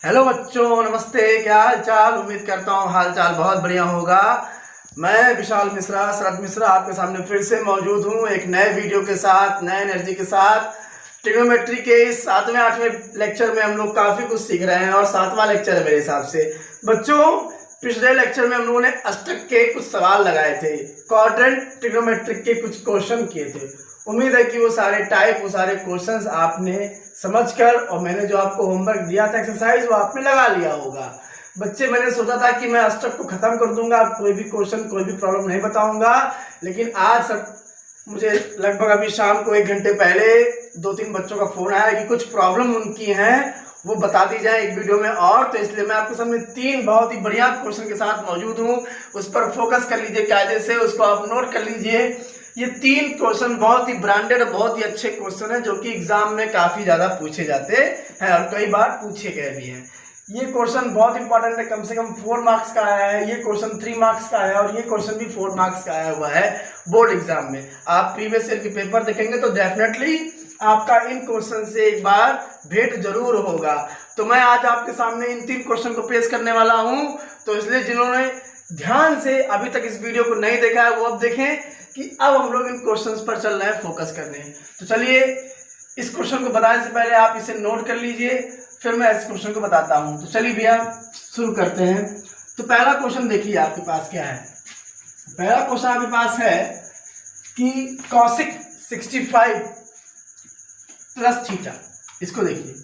Hello बच्चों, नमस्ते। क्या हाल चाल? उम्मीद करता हूँ हाल चाल बहुत बढ़िया होगा। मैं विशाल मिश्रा, शरद मिश्रा, आपके सामने फिर से मौजूद हूँ एक नए वीडियो के साथ, नए एनर्जी के साथ। ट्रिग्नोमेट्री के इस 7वें 8वें लेक्चर में हम लोग काफ़ी कुछ सीख रहे हैं और 7वां लेक्चर है मेरे हिसाब से। बच्चों, पिछले लेक्चर में हम लोगों ने अष्टक के कुछ सवाल लगाए थे, क्वाड्रेंट ट्रिग्नोमेट्रिक के कुछ क्वेश्चन किए थे। उम्मीद है कि वो सारे टाइप, वो सारे क्वेश्चंस आपने समझकर और मैंने जो आपको होमवर्क दिया था एक्सरसाइज, वो आपने लगा लिया होगा। बच्चे, मैंने सोचा था कि मैं अष्टक को खत्म कर दूंगा, कोई भी क्वेश्चन, कोई भी प्रॉब्लम नहीं बताऊंगा, लेकिन आज सब मुझे लगभग अभी शाम को 1 घंटे पहले 2-3 बच्चों का फोन आया कि कुछ प्रॉब्लम उनकी हैं, वो बता दी जाए एक वीडियो में। और तो इसलिए मैं आपके सामने 3 बहुत ही बढ़िया क्वेश्चन के साथ मौजूद हूँ। उस पर फोकस कर लीजिए कायदे से, उसको आप नोट कर लीजिए। ये 3 क्वेश्चन बहुत ही ब्रांडेड और बहुत ही अच्छे क्वेश्चन हैं जो कि एग्जाम में काफी ज्यादा पूछे जाते हैं और कई बार पूछे गए भी हैं। ये क्वेश्चन बहुत इंपॉर्टेंट है, कम से कम 4 मार्क्स का आया है, ये क्वेश्चन 3 मार्क्स का आया है और ये क्वेश्चन भी 4 मार्क्स का आया हुआ है बोर्ड एग्जाम में। आप प्रीवियस ईयर के पेपर देखेंगे तो डेफिनेटली आपका इन क्वेश्चन से एक बार भेंट जरूर होगा। तो मैं आज आपके सामने इन 3 क्वेश्चन को पेश करने वाला हूं, तो इसलिए जिन्होंने ध्यान से अभी तक इस वीडियो को नहीं देखा है वो अब देखें कि अब हम लोग इन क्वेश्चंस पर चल रहे हैं, फोकस करने हैं। तो चलिए, इस क्वेश्चन को बताने से पहले आप इसे नोट कर लीजिए, फिर मैं इस क्वेश्चन को बताता हूं। तो चलिए भैया, शुरू करते हैं। तो पहला क्वेश्चन देखिए आपके पास क्या है। पहला क्वेश्चन आपके पास है कि कॉसिक 65 प्लस थीटा, इसको देखिए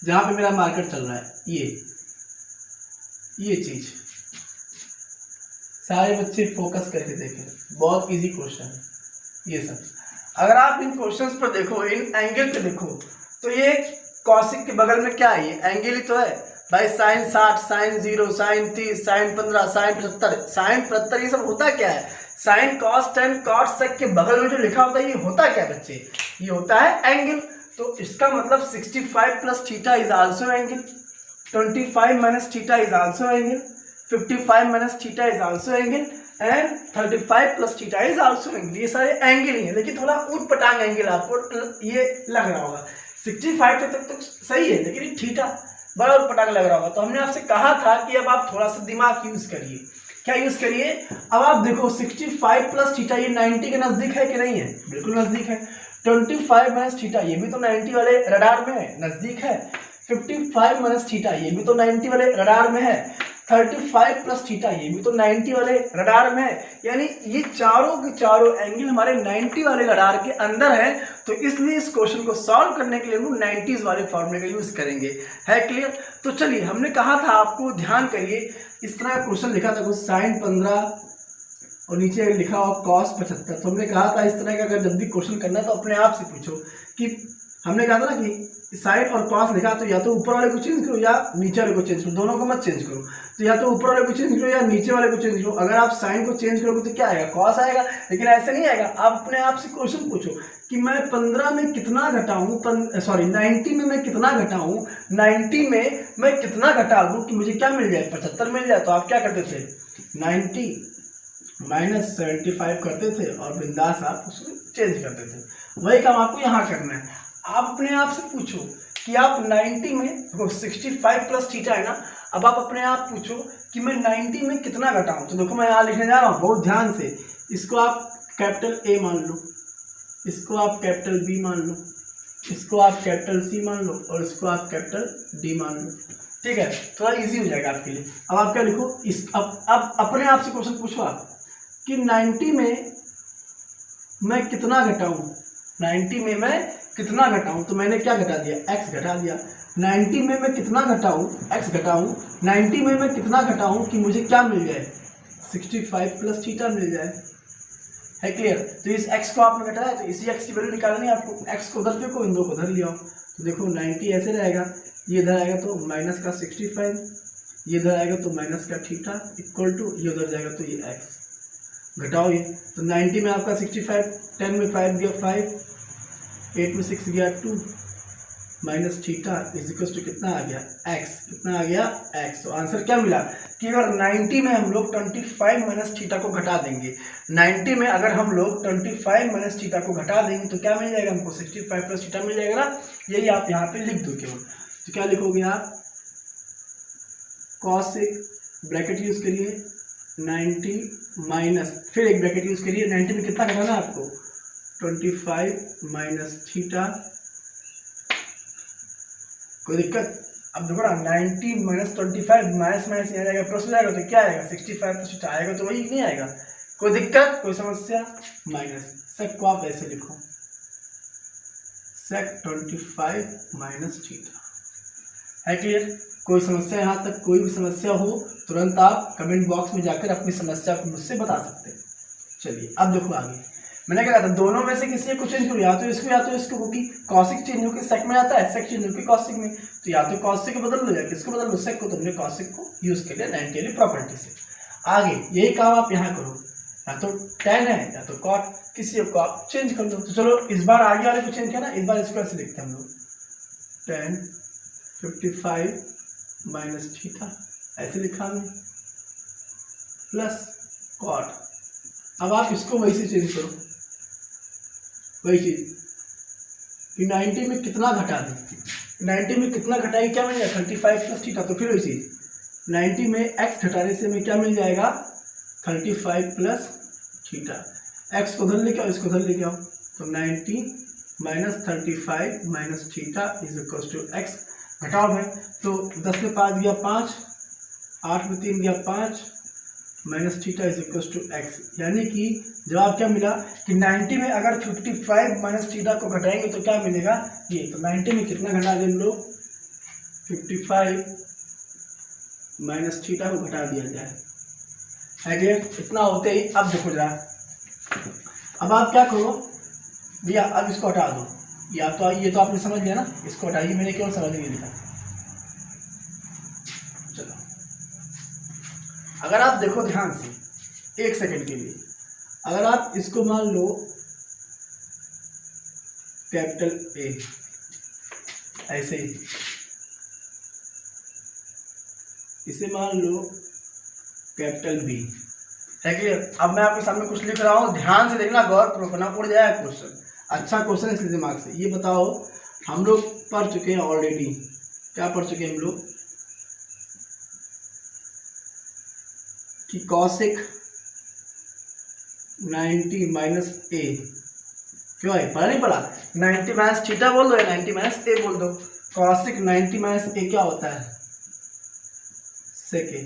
जहां पे मेरा मार्कर चल रहा है, ये चीज सारे बच्चे फोकस करके देखें, बहुत इजी क्वेश्चन है ये सब। अगर आप इन क्वेश्चंस पर देखो, इन एंगल पे देखो, तो ये कॉसिक के बगल में क्या है? ये एंगल ही तो है भाई। Sine 60, sine 0, sine 30, sine 15, sine 75, sine 75, ये सब होता क्या है? Sine, cos, tan, cot, sec के बगल में जो लिखा होता है, ये होता क्या बच्चे? ये होता है एंगल। तो इसका मतलब 65 plus theta is also angle, 25 minus theta is also angle, 55 minus theta is also angle and 35 plus theta is also angle. ये सारे एंगल ही है, लेकिन थोड़ा ऊट पटांग एंगल आपको ये लग रहा होगा। 65 तक तो सही है, लेकिन ये थीटा बड़ा ऊट पटांग लग रहा होगा। तो हमने आपसे कहा था कि अब आप थोड़ा सा दिमाग यूज करिए। क्या यूज करिए? अब आप देखो 65 प्लस थीटा, ये 90 के नजदीक है कि नहीं है? बिल्कुल नजदीक है। 25 माइनस थीटा, ये भी तो 90 वाले रडार में है, नजदीक है। 55 माइनस थीटा, ये भी तो 90 वाले रडार में है। 35 प्लस थीटा, ये भी तो 90 वाले रडार में है। यानी ये चारों के चारों एंगल हमारे 90 वाले रडार के अंदर है। तो इसलिए इस क्वेश्चन को सॉल्व करने के लिए हम 90s वाले फॉर्मूले का यूज करेंगे। है क्लियर? तो चलिए, हमने कहा था आपको, ध्यान करिए, इस तरह क्वेश्चन लिखा था कुछ, साइन 15 और नीचे लिखा हुआ कॉस 75। तो हमने कहा था इस तरह का अगर जब भी क्वेश्चन करना है तो अपने आप से पूछो कि, हमने कहा था ना कि साइन और कॉस लिखा तो या तो ऊपर वाले को चेंज करो या नीचे वाले को चेंज करो, दोनों को मत चेंज करो। तो या तो ऊपर वाले को चेंज करो या नीचे वाले को चेंज करो। अगर आप साइन को चेंज करोगे तो क्या आएगा? कॉस आएगा। लेकिन ऐसे नहीं आएगा। आप अपने आप से क्वेश्चन पूछो कि मैं 15 में कितना घटाऊं, 90 में मैं कितना घटाऊं, 90 में मैं कितना घटा दूं कि मुझे क्या मिल जाए? 75 मिल जाए। तो आप क्या करते थे? 90 माइनस 75 करते थे और बिंदास आप उसको चेंज करते थे। वही काम आपको यहाँ करना है। आप अपने आप से पूछो कि आप 90 में 65 प्लस थीटा है ना, अब आप अपने आप पूछो कि मैं 90 में कितना घटाऊं। तो देखो, मैं यहाँ लिखने जा रहा हूँ, बहुत ध्यान से। इसको आप कैपिटल ए मान लो, इसको आप कैपिटल बी मान लो, इसको आप कैपिटल सी मान लो और इसको आप कैपिटल डी मान लो। ठीक है? थोड़ा इजी हो जाएगा आपके लिए। अब आप क्या लिखो, अब अपने आप से क्वेश्चन पूछो आप कि 90 में मैं कितना घटाऊं, 90 में मैं कितना घटाऊं। तो मैंने क्या घटा दिया? x घटा दिया। 90 में मैं कितना घटाऊं? x घटाऊं। 90 में मैं कितना घटाऊं कि मुझे क्या मिल जाए? 65 प्लस थीटा मिल जाए। है क्लियर? तो इस x को आपने घटाया, तो इसी x की वैल्यू निकालनी है आपको। x को उधर फेंको, इन दो को उधर ले आओ। तो देखो 90 ऐसे रहेगा, ये इधर आएगा तो माइनस का 65, ये इधर आएगा तो माइनस का थीटा इक्वल टू, ये उधर जाएगा तो ये x। घटाओ ये, तो 90 में आपका 65, 10 में 5 गया 5, 8 में 6 गया 2, minus theta is equal to कितना आ गया? x। कितना आ गया? x। तो आंसर क्या मिला कि अगर 90 में हम लोग 25 माइनस थीटा को घटा देंगे, 90 में अगर हम लोग 25 माइनस थीटा को घटा देंगे तो क्या मिल जाएगा हमको? 65 प्लस थीटा मिल जाएगा ना। यही आप यहाँ पे लिख दो केवल। तो क्या लिखोगे आप? कॉसिक ब्रैकेट यूज करिए 90 माइनस, फिर एक ब्रैकेट यूज करिए, 90 में कितना घटाना है आपको 25 माइनस थीटा, कोई दिक्कत? अब देखो ना 90 माइनस 25 माइनस माइनस आ जाएगा, प्लस हो जाएगा तो क्या आएगा 65 प्लस थीटा आएगा, तो वही नहीं आएगा, कोई दिक्कत, कोई समस्या? माइनस सेक को आप ऐसे लिखो, सेक 25 माइनस थीटा, है क्लियर? कोई समस्या यहाँ तक? कोई भी समस्या हो तुरंत आप कमेंट बॉक्स में जाकर अपनी समस्या को मुझसे बता सकते हैं। चलिए अब देखो आगे, मैंने क्या कहा था, दोनों में से किसी को चेंज करो, या तो इसको या तो इसको, क्योंकि कॉसिक चेंज होकर सेक में आता है, सेक चेंज होकर कॉसिक में, तो या तो कॉसिक को बदल लो या किसको बदल लो, सेक को, तुमने कॉसिक को यूज कर लिया 90 वाली प्रॉपर्टी से। आगे यही काम आप यहाँ करो, या तो tan है या तो cot, किसी को आप चेंज कर लो। तो चलो इस बार आगे वाले को चेंज किया ना, इस बार इसको ऐसे लिखते हैं हम लोग, tan 55 माइनस थीटा, ऐसे लिखा हमने, प्लस cot। अब आप इसको वही से चेंज करो, वही चीज कि 90 में कितना घटा दें, 90 में कितना घटाएंगे, क्या मिल जाएगा 35 प्लस थीटा, तो फिर वही चीज 90 में x घटाने से हमें क्या मिल जाएगा 35 प्लस थीटा, x को उधर लेके आओ, इसको उधर लेके आओ, तो 90 minus 35 minus theta is equal to x, घटाओ भाई, तो 10 में 5 गया 5, 8 में 3 गया 5, minus theta is equal to x, यानी कि जवाब क्या मिला कि 90 में अगर 55 माइनस थीटा को घटाएंगे तो क्या मिलेगा ये, तो 90 में कितना घटा दें हम लोग 55 माइनस थीटा को घटा दिया जाए, है क्लियर? इतना होते ही अब देखो जरा, अब आप क्या करो भैया, अब इसको हटा दो, या तो ये तो आपने समझ लिया ना, इसको हटाइए, मैंने केवल समझ नहीं लिखा। चलो अगर आप देखो ध्यान से एक सेकंड के लिए, अगर आप इसको मान लो कैपिटल A, ऐसे ही इसे मान लो कैपिटल B, है क्लियर? अब मैं आपके सामने कुछ लिख रहा हूँ, ध्यान से देखना, गौर पूर्वक ना, उड़ जाएगा क्वेश्चन, अच्छा क्वेश्चन इसलिए दिमाग से। ये बताओ, हम लोग पढ़ चुके हैं ऑलरेडी, क्या पढ़ चुके हैं हम लोग कि कॉसिक 90 माइनस a क्यों है, पढ़ा नहीं पढ़ा? 90 माइनस थीटा बोल दो या 90 माइनस a बोल दो, कॉसिक 90 माइनस a क्या होता है सेक a,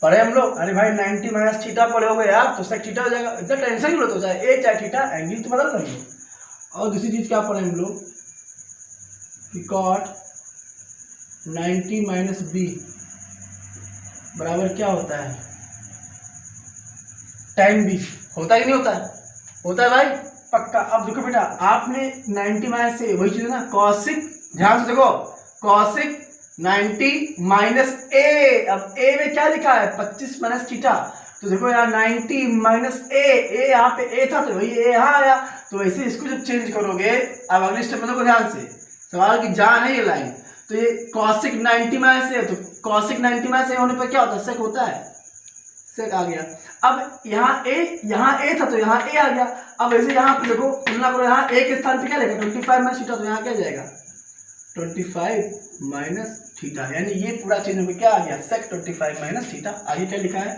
पढ़े हम लोग? अरे भाई 90 माइनस थीटा पढ़े हो गए यार, तो सेक थीटा हो जाएगा, इतना टेंशन क्यों होता है, ए चाहे थीटा, एंगल तो बदल कर लो। और दूसरी चीज क्या पढ़े हम लोग कि कॉट 90 माइनस b बराबर क्या होता है tan b, होता है कि नहीं होता है? होता है भाई पक्का। अब देखो बेटा, आपने 90 माइनस से वही चीज है ना, कॉसिक, ध्यान से देखो, कॉसिक 90 माइनस a, अब a में क्या लिखा है 25 माइनस थीटा, तो देखो यार 90 माइनस a, यहाँ पे a था तो वही a यहाँ आया, तो वैसे इसको जब चेंज करोगे, अब अगले स्टेप में देखो ध्यान से, सवाल की जान है ये लाइन, तो ये कॉसिक 90 माइनस a, तो कॉसिक 90 माइनस a होने पर क्या होता है सेक होता है, सेक आ गया। अब यहाँ a था तो यहाँ a आ गया, अब ऐसे यहाँ पे देखो तुलना करो, यहाँ a के स्थान पे क्या लेगा 25 माइनस थीटा, तो यहाँ क्या जाएगा 25 माइनस थीटा, यानी ये पूरा चीज में क्या आ गया सेक 25 माइनस थीटा। आगे क्या लिखा है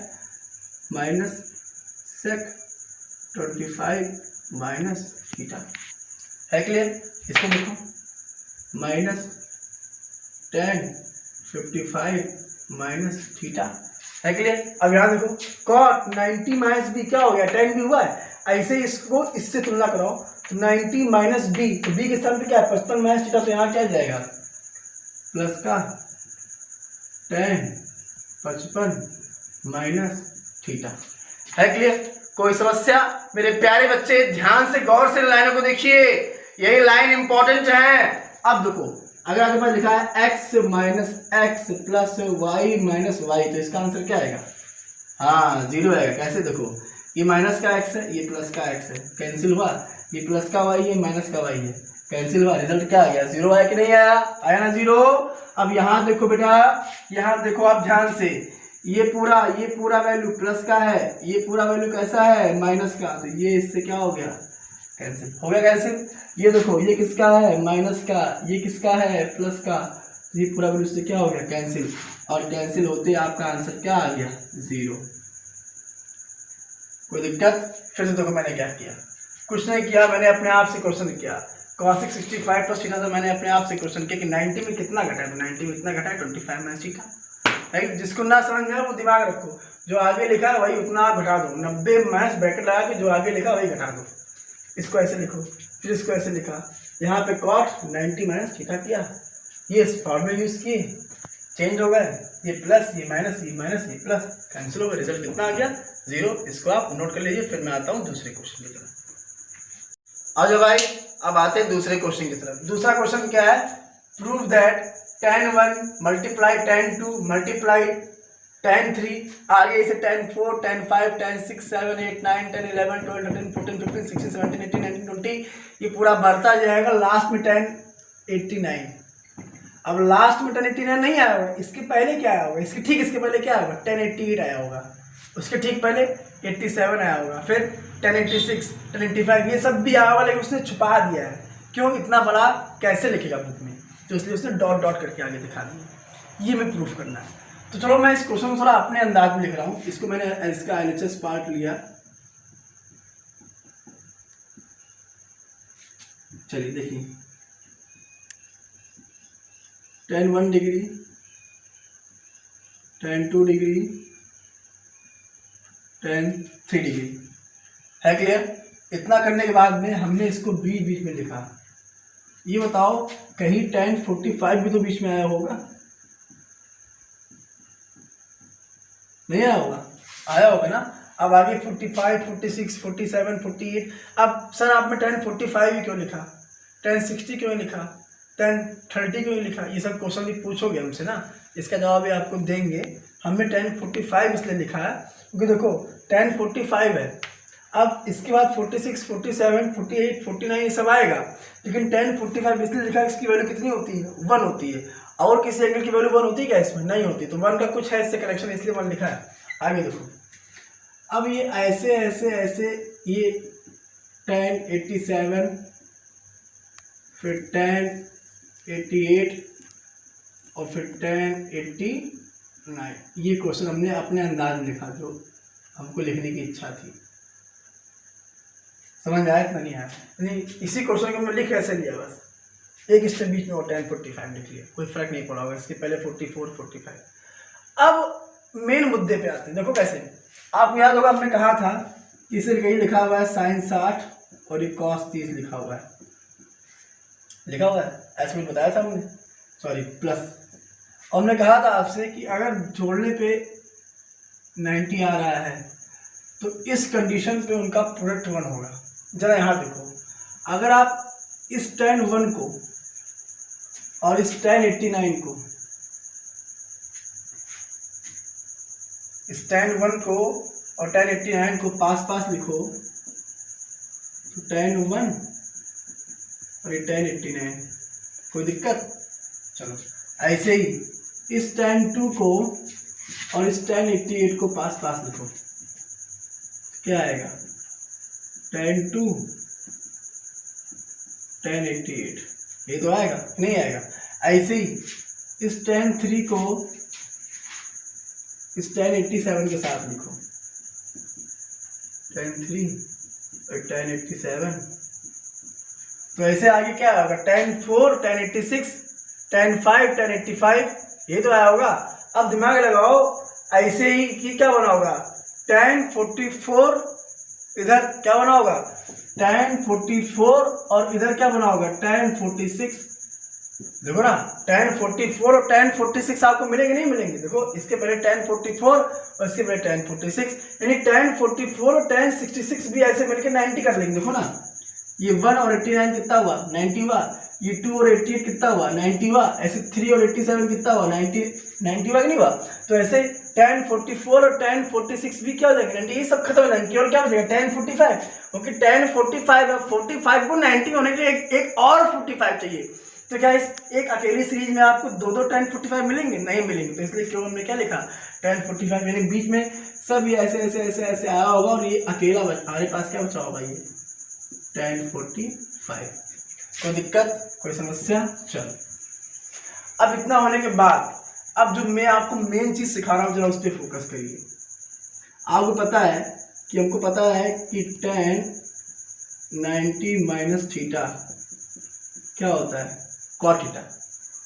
माइनस सेक 25 माइनस थीटा, है क्लियर? इसको देखो माइनस tan 55 माइनस थीटा, है क्लियर? अब यहाँ देखो cot 90 माइनस b क्या हो गया tan b हुआ है, ऐसे इसको इससे तुलना कराओ, तो 90 माइनस b, तो b के स्थान पे क्या है 55 माइनस थीटा, तो यहाँ क्या जाएगा प्लस का tan 55 माइनस थीटा, है क्लियर? कोई समस्या? मेरे प्यारे बच्चे ध्यान से गौर से लाइनों को देखिए, यही लाइन इंपॉर्टेंट है। अब देखो अगर आपके पास लिखा है x minus x plus y minus y, तो इसका आंसर क्या आएगा, हाँ 0 आएगा। कैसे देखो, ये माइनस का x है, ये प्लस का x है, कैंसिल हुआ, ये प्लस का y है, माइनस का y है, कैंसिल हुआ, रिजल्ट क्या आ गया 0 आया कि नहीं आया, आया ना 0। अब यहाँ देखो बेटा, यहाँ देखो आप ध्यान से, ये पूरा वैल्यू प्लस का है, ये पूरा वैल्यू कैसा है माइनस का, तो ये इससे क्या हो गया कैंसिल हो गया, कैंसिल। ये देखो ये किसका है माइनस का, ये किसका है प्लस का, तो ये पूरा वैल्यू से क्या हो गया, कैंसिल, और कैंसिल होते आपका आंसर क्या आ गया, 0। कोई दिक्कत? फिर से देखो मैंने क्या किया, कुछ नहीं किया, मैंने अपने आप से क्वेश्चन किया। cos 65 प्लस थीटा, तो मैंने अपने आप से क्वेश्चन किया कि 90 में कितना घटा है, तो 90 में इतना घटा है 25 माइनस थीटा, राइट। जिसको ना समझ में वो दिमाग रखो, जो आगे लिखा है वही उतना आप घटा दो, 90 माइनस ब्रैकेट लगा के जो आगे लिखा वही घटा दो। इसको ऐसे लिखो, फिर इसको ऐसे लिखा, यहाँ पे cos 90 माइनस थीटा किया, ये फॉर्मूला यूज किए, चेंज हो गए, ये प्लस ये माइनस ये माइनस ये प्लस, कैंसिल हो गया, रिजल्ट कितना आ गया, 0। इसको आप नोट कर लीजिए। फिर मैं आता हूँ दूसरे क्वेश्चन की तरफ। आ जाओ भाई, अब आते हैं दूसरे क्वेश्चन की तरफ। दूसरा क्वेश्चन क्या है, prove that tan 1 multiply tan 2 multiply tan 3, आगे इसे tan 4 tan 5 tan 6 7 8 9 10 11 12 13 14 15 16 17 18 19 20, ये पूरा बढ़ता जाएगा, लास्ट में tan 89। अब लास्ट में tan 89 नहीं आया होगा, इसके पहले क्या आया होगा, इसके ठीक इसके पहले क्या आया होगा, tan 88 आया होगा, उसके ठीक पहले 87 आया होगा, फिर tan 86 tan 85 ये सब भी आया होगा, लेकिन उसने छुपा दिया है। क्यों, इतना बड़ा कैसे लिखेगा बुक में, तो इसलिए उसने डॉट डॉट करके आगे दिखा दिया। ये मैं प्रूफ करना है। तो चलो मैं इस क्वेश्चन को थोड़ा अपने अंदाज में लिख रहा हूँ। इसको मैंने इसका LHS पार्ट लिया, चलिए देखिए, tan 1 degree tan 2 degree tan 3 degree है, क्लियर। इतना करने के बाद में हमने इसको बीच बीच में लिखा। ये बताओ कहीं tan 45 भी तो बीच में आया होगा, नहीं आया होगा, आया होगा ना। अब आगे 45 46 47 48, अब सर आपने tan 45 ही क्यों लिखा, tan 60 क्यों लिखा, tan 30 क्यों लिखा, ये सब क्वेश्चन भी पूछोगे हमसे ना, इसका जवाब भी आपको देंगे। हमने tan 45 इसलिए लिखा है क्योंकि देखो tan 45 है, अब इसके बाद 46 47 48 49 ये सब आएगा, लेकिन tan 45 इसलिए लिखा है, इसकी वैल्यू कितनी होती है, 1 होती है। और किसी एंगल की वैल्यू 1 होती है क्या, इसमें नहीं होती, तो 1 का कुछ है इससे कनेक्शन, इसलिए 1 लिखा है। आगे देखो, अब ये ऐसे ऐसे ऐसे, ये tan 87 फिर tan 88 और फिर tan 89, ये क्वेश्चन हमने अपने अंदाज में लिखा जो हमको लिखने की इच्छा थी। समझ में आया इतना नहीं आया, नहीं इसी क्वेश्चन को हमने लिख कैसे लिया, बस एक स्टेप बीच में और tan 45 लिख लिया, कोई फर्क नहीं पड़ा होगा, इसके पहले 44 45। अब मेन मुद्दे पे आते हैं, देखो कैसे, आपको याद होगा हमने कहा था कि इसे कहीं लिखा हुआ है sin 60 और ये cos 30 लिखा हुआ है, लिखा हुआ है, ऐसे कुछ बताया था हमने, सॉरी प्लस। और हमने कहा था आपसे कि अगर जोड़ने पे 90 आ रहा है तो इस कंडीशन पे उनका प्रोडक्ट 1 होगा। जरा यहाँ देखो, अगर आप इस tan 1 को और इस tan 89 को, इस tan 1 को और tan 89 को पास पास लिखो तो tan 1 और ये tan 89, कोई दिक्कत। चलो ऐसे ही इस tan 2 को और इस tan 88 को पास पास लिखो, क्या आएगा, tan 2 tan 88, ये तो आएगा, नहीं आएगा। ऐसे ही इस tan 3 को इस tan 87 के साथ लिखो, tan 3 और tan 87, तो ऐसे आगे क्या होगा, tan 4 tan 86 tan 5 tan 85, ये तो आया होगा। अब दिमाग लगाओ, ऐसे ही कि क्या बना होगा, tan 44, इधर क्या बना होगा tan 44 और इधर क्या बना होगा tan 46। देखो ना, tan 44 और tan 46 आपको मिलेंगे नहीं मिलेंगे, देखो इसके पहले tan 44 और इसके पहले tan 46, यानी tan 44 और tan 66 भी ऐसे मिलकर 90 कर लेंगे। देखो ना, ये 1 और 89 कितना हुआ, 90 हुआ, ये 2 और 88 कितना हुआ, 90 हुआ, ऐसे 3 और 87 कितना हुआ, 90 हुआ कि नहीं हुआ। तो ऐसे tan 44 और tan 46 भी क्या हो जाएंगे, 90, ये सब खत्म हो जाएंगे, केवल क्या बचेगा tan 45, क्योंकि tan 45 है, 45 को 90 होने के लिए एक और 45 चाहिए। तो क्या इस एक अकेली सीरीज में आपको दो tan 45 मिलेंगे, नहीं मिलेंगे, तो इसलिए क्यों हमने क्या लिखा tan 45, यानी बीच में सब ये ऐसे ऐसे ऐसे ऐसे आया होगा और ये अकेला हमारे पास क्या बचा होगा, ये tan 45। कोई दिक्कत, कोई समस्या। चलो अब इतना होने के बाद अब जो मैं आपको मेन चीज़ सिखा रहा हूँ जरा उस पर फोकस करिए। आपको पता है कि हमको पता है कि tan 90 माइनस थीटा क्या होता है, cot थीटा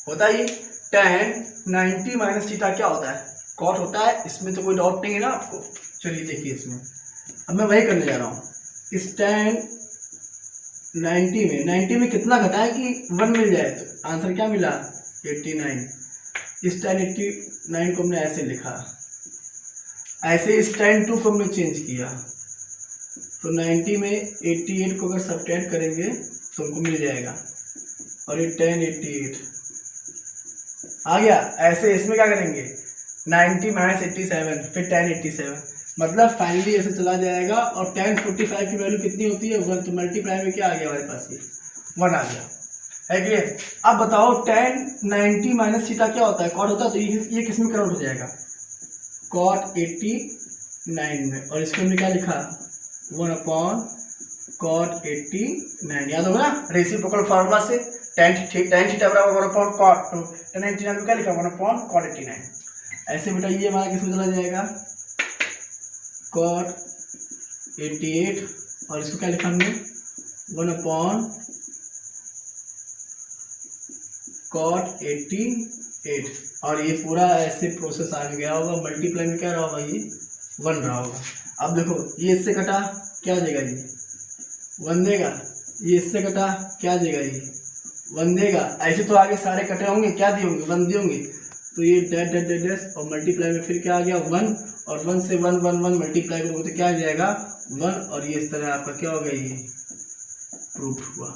होता है। ये tan 90 माइनस थीटा क्या होता है, cot होता है। इसमें तो कोई डाउट नहीं है ना आपको। चलिए देखिए इसमें अब मैं वही करने जा रहा हूँ। इस tan 90 में कितना घटाएं कि 1 मिल जाए, तो आंसर क्या मिला 89। इस tan 89 को हमने ऐसे लिखा, ऐसे इस tan 2 को हमने चेंज किया, तो 90 में 88 को अगर सब्ट्रैक्ट करेंगे तो हमको मिल जाएगा, और ये tan 88 आ गया। ऐसे इसमें क्या करेंगे 90 माइनस 87, फिर tan 87, मतलब फाइनली ऐसे चला जाएगा। और tan 45 की वैल्यू कितनी होती है 1, तो मल्टीप्लाई में क्या आ गया हमारे पास, ये 1 आ गया है क्लियर। अब बताओ tan 90 माइनस थीटा क्या होता है, कॉट होता है, तो ये किस में कन्वर्ट हो जाएगा, cot 89 में। और इसको हमने क्या लिखा 1/cot 89, याद होगा ना रेसिप्रोकल फार्मूला से, tan थीटा बराबर 1/cot, तो tan 89 में क्या लिखा 1/cot 89। ऐसे बेटा ये हमारा किस में चला जाएगा cot 88, और इसको क्या लिखा हमने 1/cot 88, और ये पूरा ऐसे प्रोसेस आ गया होगा। मल्टीप्लाई में क्या रहा होगा, ये 1 रहा होगा। अब देखो ये इससे कटा क्या देगा, ये 1 देगा, ये इससे कटा क्या देगा, ये 1 देगा। ऐसे तो आगे सारे कटे होंगे, क्या दिए होंगे 1 दिए होंगे, तो ये डैश और मल्टीप्लाई में फिर क्या आ गया 1, और 1 से 1 1 1 मल्टीप्लाई करोगे तो क्या आ जाएगा 1, और ये इस तरह आपका क्या हो गया, ये प्रूफ हुआ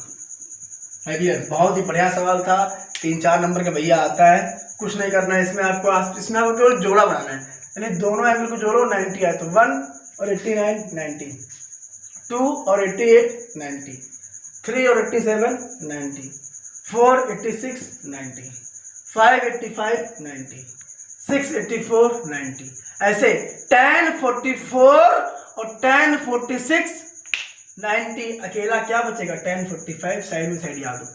है क्लियर। बहुत ही बढ़िया सवाल था, 3-4 नंबर का भैया आता है। कुछ नहीं करना है इसमें आपको, इसमें आपको केवल जोड़ा बनाना है, यानी दोनों एंगल को जोड़ो, 90 आए तो 1 और 89 90, 2 और 88 90, 3 और 87 90, 4 86 90, 5 85 90, 6 84 90। ऐसे tan 44 और tan 46 90, अकेला क्या बचेगा tan 45, साइड में साइड याद हो।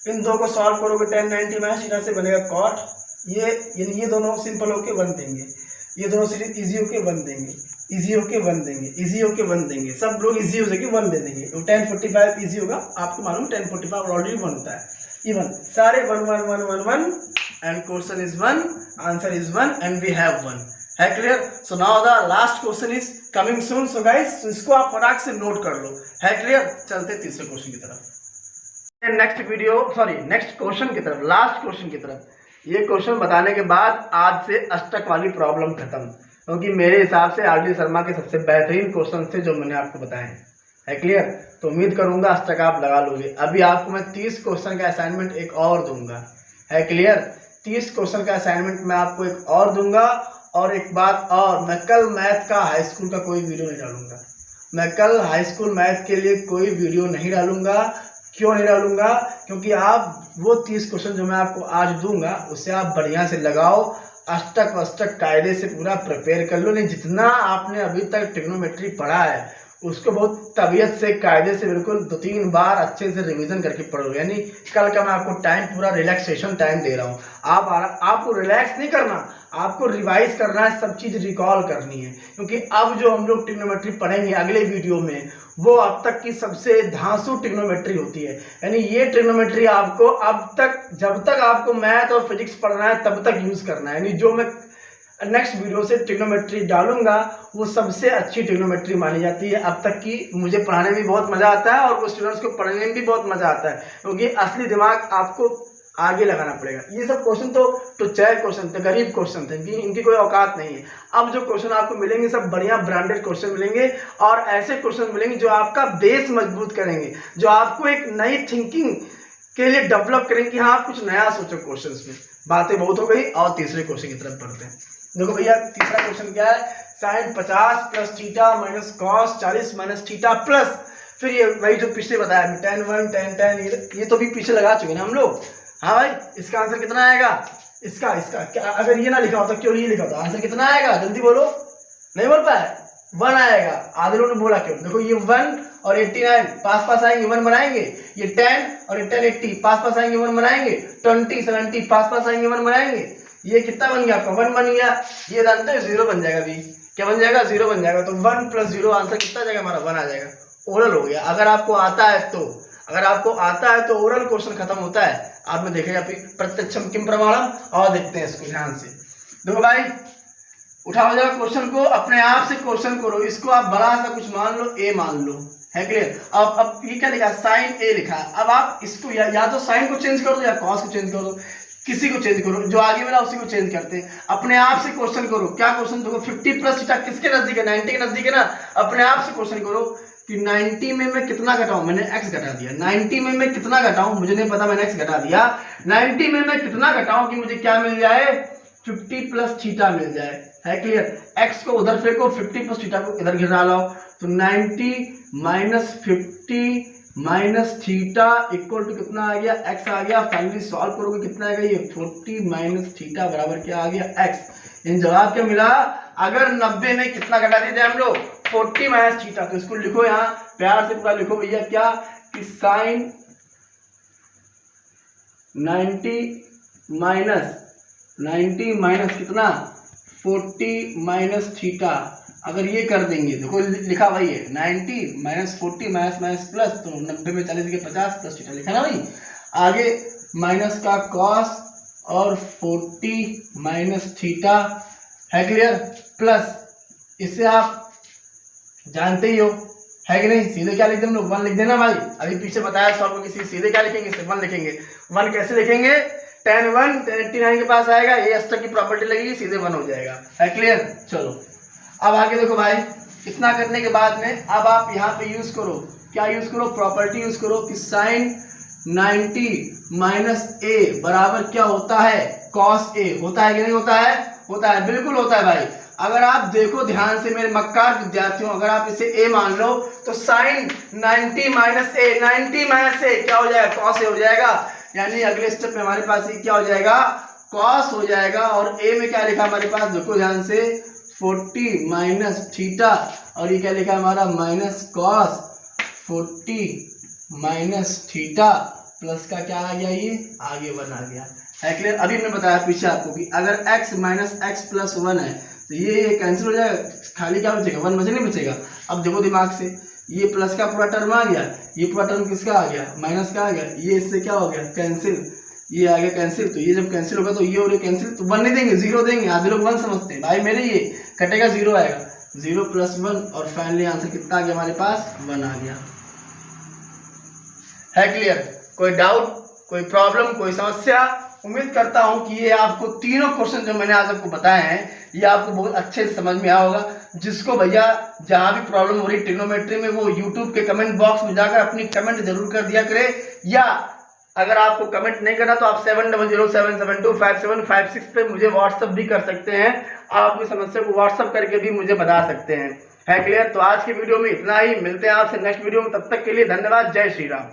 इन दो को सॉल्व करोगे tan 90 माइनस थीटा से बनेगा cot, ये दोनों सिंपल होके 1 देंगे, ये दोनों सीरीज इजी होके 1 देंगे, इजी होके 1 देंगे, इजी होके 1 देंगे, सब लोग इजी हो जाएंगे 1 दे देंगे। तो tan 45 इजी होगा, आपको मालूम tan 45 ऑलरेडी 1 होता है, इवन सारे 1 1 1 1 1 and question is 1, answer is 1 and we have 1 है clear. So now the last question is coming soon. So guys इसको आप फटाक से नोट कर लो, है क्लियर। चलते तीसरे क्वेश्चन की तरफ, नेक्स्ट क्वेश्चन की तरफ, लास्ट क्वेश्चन की तरफ। ये क्वेश्चन बताने के बाद आज से अष्टक वाली प्रॉब्लम खत्म, क्योंकि मेरे हिसाब से आर डी शर्मा के सबसे बेहतरीन क्वेश्चन थे जो मैंने आपको बताए हैं, है क्लियर। तो उम्मीद करूंगा अष्टक आप लगा लोगे। अभी आपको मैं 30 क्वेश्चन का असाइनमेंट एक और दूंगा, है क्लियर। 30 क्वेश्चन का असाइनमेंट मैं आपको एक और दूंगा। और एक बात और, मैं कल मैथ का हाई स्कूल का कोई वीडियो नहीं डालूंगा, मैं कल हाई स्कूल मैथ के लिए कोई वीडियो नहीं डालूंगा। क्यों नहीं डालूंगा, क्योंकि आप वो 30 क्वेश्चन जो मैं आपको आज दूंगा उससे आप बढ़िया से लगाओ, अष्टक कायदे से पूरा प्रिपेयर कर लो। नहीं, जितना आपने अभी तक ट्रिग्नोमेट्री पढ़ा है उसको बहुत तबीयत से कायदे से बिल्कुल 2-3 बार अच्छे से रिवीजन करके पढ़ो। यानी कल का मैं आपको टाइम पूरा रिलैक्सेशन टाइम दे रहा हूँ। आपको रिलैक्स नहीं करना, आपको रिवाइज करना है, सब चीज़ रिकॉल करनी है। क्योंकि अब जो हम लोग ट्रिग्नोमेट्री पढ़ेंगे अगले वीडियो में, वो अब तक की सबसे धांसू ट्रिग्नोमेट्री होती है। यानी ये ट्रिग्नोमेट्री आपको अब तक, जब तक आपको मैथ और फिजिक्स पढ़ना है तब तक यूज करना है। यानी जो मैं नेक्स्ट वीडियो से ट्रिग्नोमेट्री डालूंगा वो सबसे अच्छी ट्रिग्नोमेट्री मानी जाती है अब तक की। मुझे पढ़ाने में बहुत मजा आता है और वो स्टूडेंट्स को पढ़ने में भी बहुत मजा आता है, क्योंकि असली दिमाग आपको आगे लगाना पड़ेगा। ये सब क्वेश्चन तो चैर क्वेश्चन थे, गरीब क्वेश्चन थे, इनकी कोई औकात नहीं है। अब जो क्वेश्चन आपको मिलेंगे सब बढ़िया ब्रांडेड क्वेश्चन मिलेंगे, और ऐसे क्वेश्चन मिलेंगे जो आपका बेस मजबूत करेंगे, जो आपको एक नई थिंकिंग के लिए डेवलप करेंगे कि हाँ आप कुछ नया सोचो क्वेश्चन में। बातें बहुत हो गई, और तीसरे क्वेश्चन की तरफ बढ़ते हैं। देखो भैया तीसरा क्वेश्चन क्या है, sine 50 plus theta minus cos 40 minus theta plus, फिर ये वही जो पिछले बताया tan 1 tan ये तो भी पीछे लगा चुके ना हम लोग। हाँ भाई, इसका आंसर कितना आएगा, इसका क्या, अगर ये ना लिखा होता क्यों ये लिखा होता, आंसर कितना आएगा जल्दी बोलो, नहीं बोल पाए, 1 आएगा। आधे लोगों ने बोला क्यों, देखो ये 1 और 89 पास पास आएंगे 1 बनाएंगे, ये 10 और ये 10 80 पास पास आएंगे 1 बनाएंगे, 20 70 पास पास आएंगे 1 बनाएंगे, ये कितना बन गया आपका 1 बन गया। ये जानते हो 0 बन जाएगा, अभी क्या बन जाएगा 0 बन जाएगा। तो 1 + 0 आंसर कितना जाएगा हमारा 1 आ जाएगा। ओरल हो गया। अगर आपको आता है तो ओरल क्वेश्चन खत्म होता है। आपने देखेगा प्रत्यक्षम किम प्रमाणम। और देखते हैं इसको ध्यान से। देखो भाई उठाओ जरा क्वेश्चन को, अपने आप से क्वेश्चन करो। इसको आप बड़ा सा कुछ मान लो, ए मान लो, है क्लियर। अब ये क्या लिखा है, साइन ए लिखा है। अब आप इसको या तो साइन को चेंज कर दो या कॉस को चेंज कर दो, किसी को चेंज करो, जो आगे मिला उसी को चेंज करते हैं। अपने आप से क्वेश्चन करो। क्या क्वेश्चन देखो 50 + थीटा किसके नजदीक है, 90 के नजदीक है ना। अपने आप से क्वेश्चन करो कि 90 में मैं कितना घटाऊं, मैंने x घटा दिया। 90 में मैं कितना घटाऊं, मुझे नहीं पता, मैंने x घटा दिया। 90 में मैं कितना घटाऊं कि मुझे क्या मिल जाए, 50 + थीटा मिल जाए, है क्लियर। x को उधर फेंको, 50 + थीटा को इधर गिरा लाओ, तो 90 - 50 - थीटा इक्वल टू कितना आ गया, x आ गया। फाइनली सॉल्व करोगे कितना आएगा, ये 40 - थीटा बराबर क्या आ गया, x। इन जवाब क्या मिला, अगर 90 में कितना घटा देते हम लोग, 40 - थीटा। तो इसको लिखो यहाँ प्यार से पूरा लिखो भैया, क्या कि साइन 90 माइनस कितना 40 - थीटा। अगर ये कर देंगे, देखो लिखा भाई है 90 - 40 माइनस प्लस, तो 90 में 40 के 50 + थीटा लिखा ना भाई। आगे माइनस का कॉस और 40 - थीटा, है क्लियर, प्लस इससे आप जानते ही हो, है कि नहीं। सीधे क्या लिख दें हम लोग, 1 लिख देना भाई। अभी पीछे बताया सॉल्व किसी, सीधे क्या लिखेंगे, सिर्फ 1 लिखेंगे। 1 कैसे लिखेंगे, 10 1 1089 के पास आएगा, ये अस्तर की प्रॉपर्टी लगेगी, सीधे 1 हो जाएगा, है क्लियर। चलो अब आगे देखो भाई, इतना करने के बाद में अब आप यहाँ पे यूज करो, क्या यूज करो, प्रॉपर्टी यूज करो कि साइन 90 - a बराबर क्या होता है, कॉस a। होता है कि नहीं होता है, होता है, बिल्कुल होता है भाई। अगर आप देखो ध्यान से मेरे मक्कार विद्यार्थियों, अगर आप इसे a मान लो तो साइन 90 - a, 90 - a क्या हो जाएगा, कॉस a हो जाएगा। यानी अगले स्टेप में हमारे पास ये क्या हो जाएगा, कॉस हो जाएगा। और a में क्या लिखा हमारे पास, देखो ध्यान से, 40 - थीटा, और ये क्या लिखा हमारा, माइनस कॉस 40 - थीटा प्लस का क्या आ गया, ये आगे 1 आ गया, है क्लियर। अभी मैंने बताया पीछे आपको कि अगर x - x + 1 है तो ये कैंसिल हो जाएगा, खाली क्या बचेगा, 1 बचे, नहीं बचेगा। अब देखो दिमाग से, ये प्लस का पूरा टर्म आ गया, ये पूरा टर्म किसका आ गया, माइनस का आ गया, ये इससे क्या हो गया, कैंसिल, ये आ गया कैंसिल। तो ये जब कैंसिल होगा तो ये और ये कैंसिल, तो 1 नहीं देंगे, 0 देंगे। आधे लोग 1 समझते हैं भाई, मेरे ये कटेगा 0 आएगा, 0 + 1 और फाइनली आंसर कितना आ गया हमारे पास, 1 आ गया, है क्लियर। कोई डाउट, कोई प्रॉब्लम, कोई समस्या। उम्मीद करता हूं कि ये आपको तीनों क्वेश्चन जो मैंने आज आपको बताए हैं ये आपको बहुत अच्छे से समझ में आया होगा। जिसको भैया जहां भी प्रॉब्लम हो रही ट्रिग्नोमेट्री में, वो यूट्यूब के कमेंट बॉक्स में जाकर अपनी कमेंट जरूर कर दिया करे, या अगर आपको कमेंट नहीं करना तो आप 7007725756 पे मुझे व्हाट्सअप भी कर सकते हैं। आप अपनी समस्या को व्हाट्सअप करके भी मुझे बता सकते हैं, है क्लियर। तो आज की वीडियो में इतना ही, मिलते हैं आपसे नेक्स्ट वीडियो में, तब तक के लिए धन्यवाद, जय श्री राम।